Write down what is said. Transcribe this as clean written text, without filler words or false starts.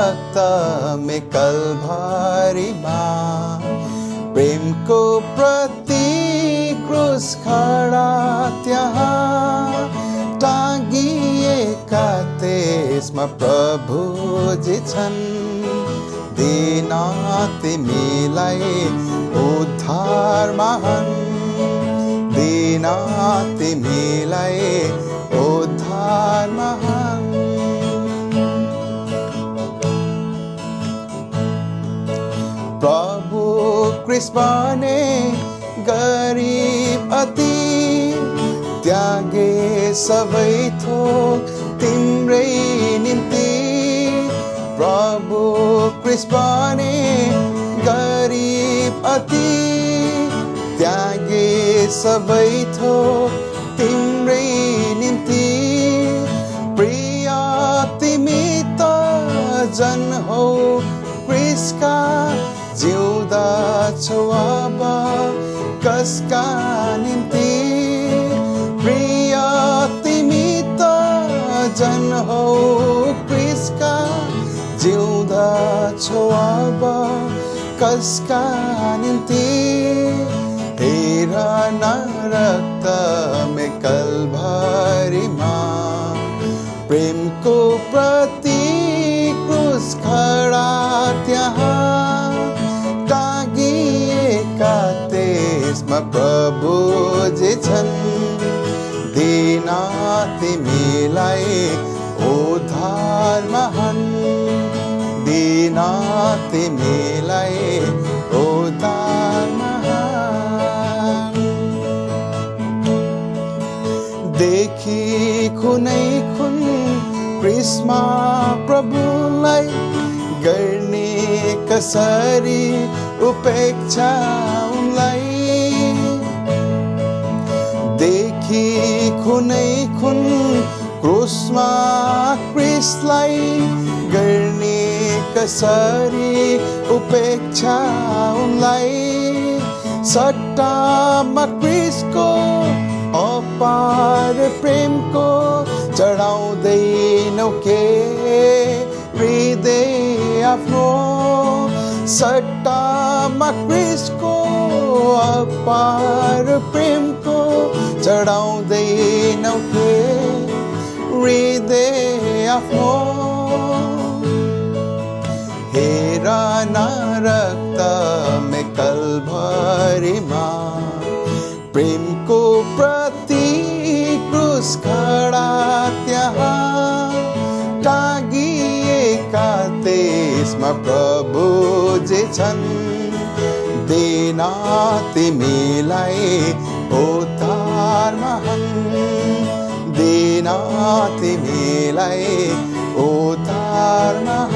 रक्त में कलभारीमा प्रेमको प्रतीक क्रुस खडा त्यहाँ टाँगिएका त्यसमा प्रभुजी छन् दिन तिमीलाई उद्धार महान दिन तिमीलाई उद्धार महान प्रभु क्रिस्पने गरिब अति त्यागे सबै थोक तिम्रै निम्ति प्रभु क्रिस्पने गरिब अति त्यागे सबै थोक तिम्रै निम्ति प्रिय तिमी त जन हौ क्रिस्का जिउँदा छौ अब कसका निम्ति प्रिय तिमी त जन हौ क्रिस्का जिउँदा छौ अब कसका निम्ति हेर न रक्त में कलभारीमा प्रेमको प्रतीक क्रुस खडा त्यहाँ टाँगिएका त्यसमा प्रभुजी छन् दिन तिमीलाई उद्धार महान दिन तिमीलाई उद्धार महान देखि कुनै कुन क्रिस्मा प्रभुलाई गर्ने कसरी उपेक्षा उनलाई देखि कुनै कुन क्रुसमा क्रिस्टलाई गर्ने कसरी उपेक्षा उनलाई सट्टामा क्रिस्टको अपार प्रेमको चढाउँदैनौ के हृदय आफ्नो सट्टामा क्रिस्टको अपार प्रेमको चढाउँदैनौ के हृदय आफ्नो हेर न रक्त में कलभारीमा प्रेमको प्रतीक क्रुस खडा त्यहाँ टाँगिएका त्यसमा प्रभुजी छन् दिन तिमीलाई उद्धार महान दिन तिमीलाई उद्धार महान